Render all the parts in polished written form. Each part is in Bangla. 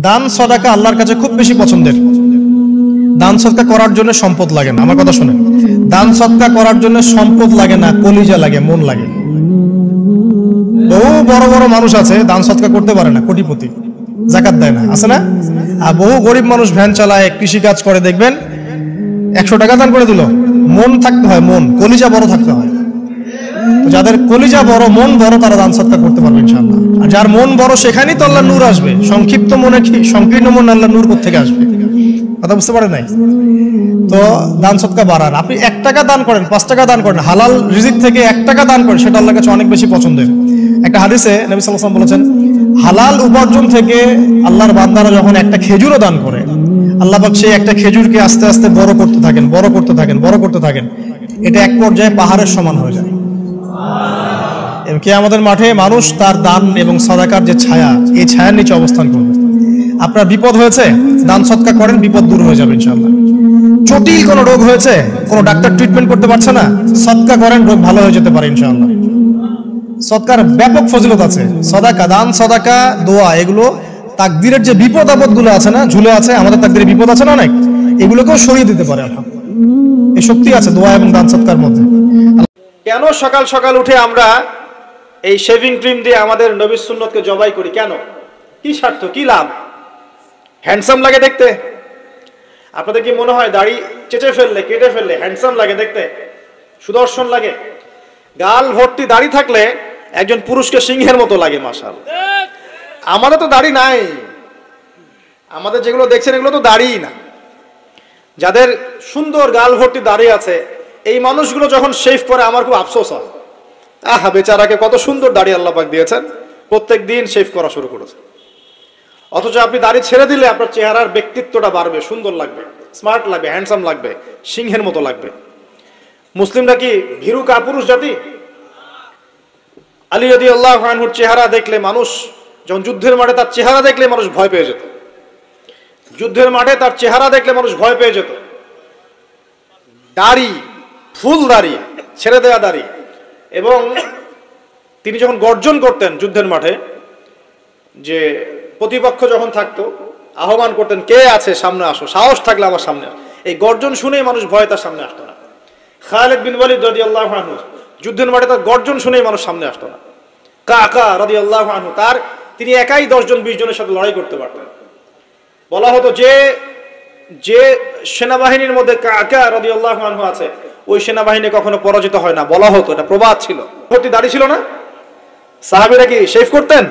দান সদকা আল্লাহর কাছে খুব বেশি পছন্দের। দান সদকা করার জন্য সম্পদ লাগে না, আমার কথা শুনেন। দান সদকা করার জন্য সম্পদ লাগে না, কলিজা লাগে, মন লাগে। বহু বড় বড় মানুষ আছে দান সদকা করতে পারে না, কোটিপতি, যাকাত দেয় না, আছে না? আর বহু গরিব মানুষ ভ্যান চালায়, কৃষি কাজ করে, দেখবেন 100 টাকা দান করে দিল। মন থাকতে হয়, মন, কলিজা বড় থাকতে হয়। যাদের কলিজা বড়, মন বড়, তারা দান সদকা করতে পারবে ইনশাআল্লাহ। আর যার মন বড়, সেখানেই তো আল্লাহ নূর আসবে। সংক্ষিপ্ত মনে কি, সংকীর্ণ মন আল্লাহ নূর কোত্থেকে আসবে? কথা বুঝতে পারে নাই? তো দান সদকা বাড়ান। আপনি 1 টাকা দান করেন, 5 টাকা দান করেন, হালাল রিজিক থেকে 1 টাকা দান করেন, সেটা আল্লাহর কাছে অনেক বেশি পছন্দের। একটা হাদিসে নবী সাল্লাল্লাহু আলাইহি ওয়াসাল্লাম বলেছেন, হালাল উপার্জন থেকে আল্লাহর বান্দারা যখন একটা খেজুরও দান করে, আল্লাহ পাক সেই একটা খেজুরকে আস্তে আস্তে বড় করতে থাকেন, বড় করতে থাকেন, বড় করতে থাকেন। এটা এক পর্যায়ে পাহাড়ের সমান হয়ে যায়। কিয়ামতের মাঠে মানুষ তার দান এবং সাদাকার যে ছায়া, এই ছায়ার নিচে অবস্থান করবে। আপনার বিপদ হয়েছে, দান সদকা করেন, বিপদ দূর হয়ে যাবে ইনশাআল্লাহ। জটিল কোনো রোগ হয়েছে, কোনো ডাক্তার ট্রিটমেন্ট করতে পারছে না, সদকা করেন, রোগ ভালো হয়ে যেতে পারে ইনশাআল্লাহ। সদকার ব্যাপক ফজিলত আছে। সদাকা, দান সদাকা, দোয়া, এগুলো তাকদীরের যে বিপদ আপদ গুলো আছে না, ঝুলে আছে, আমাদের তাকদীরে বিপদ আছে না অনেক, এগুলোকেও সরিয়ে দিতে পারে। এই শক্তি আছে দোয়া এবং দান সদকার মধ্যে। কেন সকাল সকাল উঠে আমরা এই শেভিং ক্রিম দিয়ে আমাদের নবীর সুন্নতকে জবাই করি? কেন? কি স্বার্থ, কি লাভ? হ্যান্ডসাম লাগে দেখতে। আপনাদের কি মনে হয় দাড়ি চেঁচে ফেললে, কেটে ফেললে হ্যান্ডসাম লাগে দেখতে, সুদর্শন লাগে? গাল ভর্তি দাড়ি থাকলে একজন পুরুষকে সিংহের মতো লাগে। মাশাআল্লাহ। আমাদের তো দাড়ি নাই, আমাদের যেগুলো দেখছেন এগুলো তো দাড়িই না। যাদের সুন্দর গাল ভর্তি দাড়ি আছে, এই মানুষগুলো যখন শেভ করে আমার খুব আফসোস হয়। আহা, বেচারাকে কত সুন্দর দাড়ি আল্লাহ পাক দিয়েছেন, প্রত্যেক দিন শেভ করা শুরু করেছে। অথচ আপনি দাড়ি ছেড়ে দিলে আপনার চেহারার ব্যক্তিত্বটা বাড়বে, সুন্দর লাগবে, স্মার্ট লাগবে, হ্যান্ডসাম লাগবে, সিংহের মতো লাগবে। মুসলিমরা কি ভীরু কাপুরুষ জাতি? আলী রাদিয়াল্লাহু আনহুর চেহারা দেখলে মানুষ, যখন যুদ্ধের মাঠে তার চেহারা দেখলে মানুষ ভয় পেয়ে যেত। যুদ্ধের মাঠে তার চেহারা দেখলে মানুষ ভয় পেয়ে যেত। দাড়ি, ফুল দাড়ি, ছেড়ে দেওয়া দাড়ি। এবং তিনি যখন গর্জন করতেন যুদ্ধের মাঠে, যে প্রতিপক্ষ যখন থাকতো, আহ্বান করতেন, কে আছে সামনে আসো, সাহস থাকলে আমার সামনে। এই গর্জন শুনেই মানুষ ভয়ে তার সামনে আসতো না। খালিদ বিন ওয়ালিদ রাদিয়াল্লাহু আনহু যুদ্ধের মাঠে তার গর্জন শুনেই মানুষ সামনে আসতো না। কাকা রাদিয়াল্লাহু আনহু, তিনি একাই 10 জন 20 জনের সাথে লড়াই করতে পারতেন। বলা হতো যে সেনাবাহিনীর মধ্যে কাকা রাদিয়াল্লাহু আনহু আছে, ওই সেনাবাহিনী কখনো পরাজিত হয় না, বলা হতো। এটা প্রবাদ ছিল। ভর্তি দাড়ি ছিল না। সাহাবীরা কি শেভ করতেন?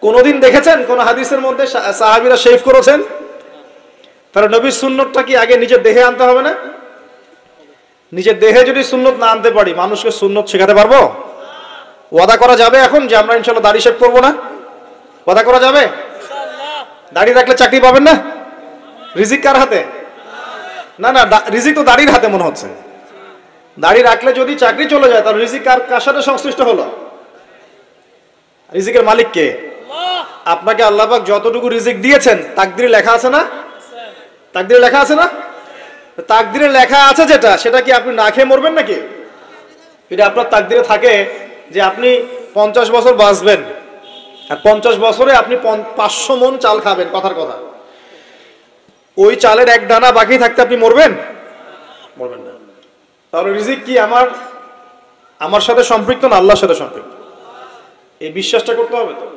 কোনদিন দেখেছেন কোন হাদিসের মধ্যে সাহাবীরা শেভ করেছেন? তাহলে নবীর সুন্নতটা কি আগে নিজের দেহে আনতে হবে না? নিজের দেহে যদি সুন্নত না আনতে পারি, মানুষকে সুন্নত শেখাতে পারবো? ওয়াদা করা যাবে এখন যে আমরা ইনশাআল্লাহ দাড়ি শেভ করবো না? ওয়াদা করা যাবে? দাড়ি রাখলে চাকরি পাবেন না? রিজিক কার হাতে? না না, রিজিক তো দাড়ির হাতে মনে হচ্ছে। দাড়ি রাখলে যদি চাকরি চলে যায়, তাহলে রিজিক কার সাথে সংশ্লিষ্ট হলো? রিজিকের মালিক কে? আপনাকে আল্লাহ পাক যতটুকু রিজিক দিয়েছেন তাকদিরে লেখা আছে না? তাকদিরে লেখা আছে না? তাকদিরে লেখা আছে যেটা, সেটা কি আপনি না খেয়ে মরবেন নাকি? এটা আপনার তাকদিরে থাকে যে আপনি 50 বছর বাঁচবেন, আর 50 বছরে আপনি 500 মণ চাল খাবেন, কথার কথা। ওই চালের এক দানা বাকি থাকতে আপনি মরবেন? মরবেন না। তাহলে রিজিক কি আমার সাথে সম্পৃক্ত না আল্লাহর সাথে সম্পৃক্ত? এই বিশ্বাসটা করতে হবে তো।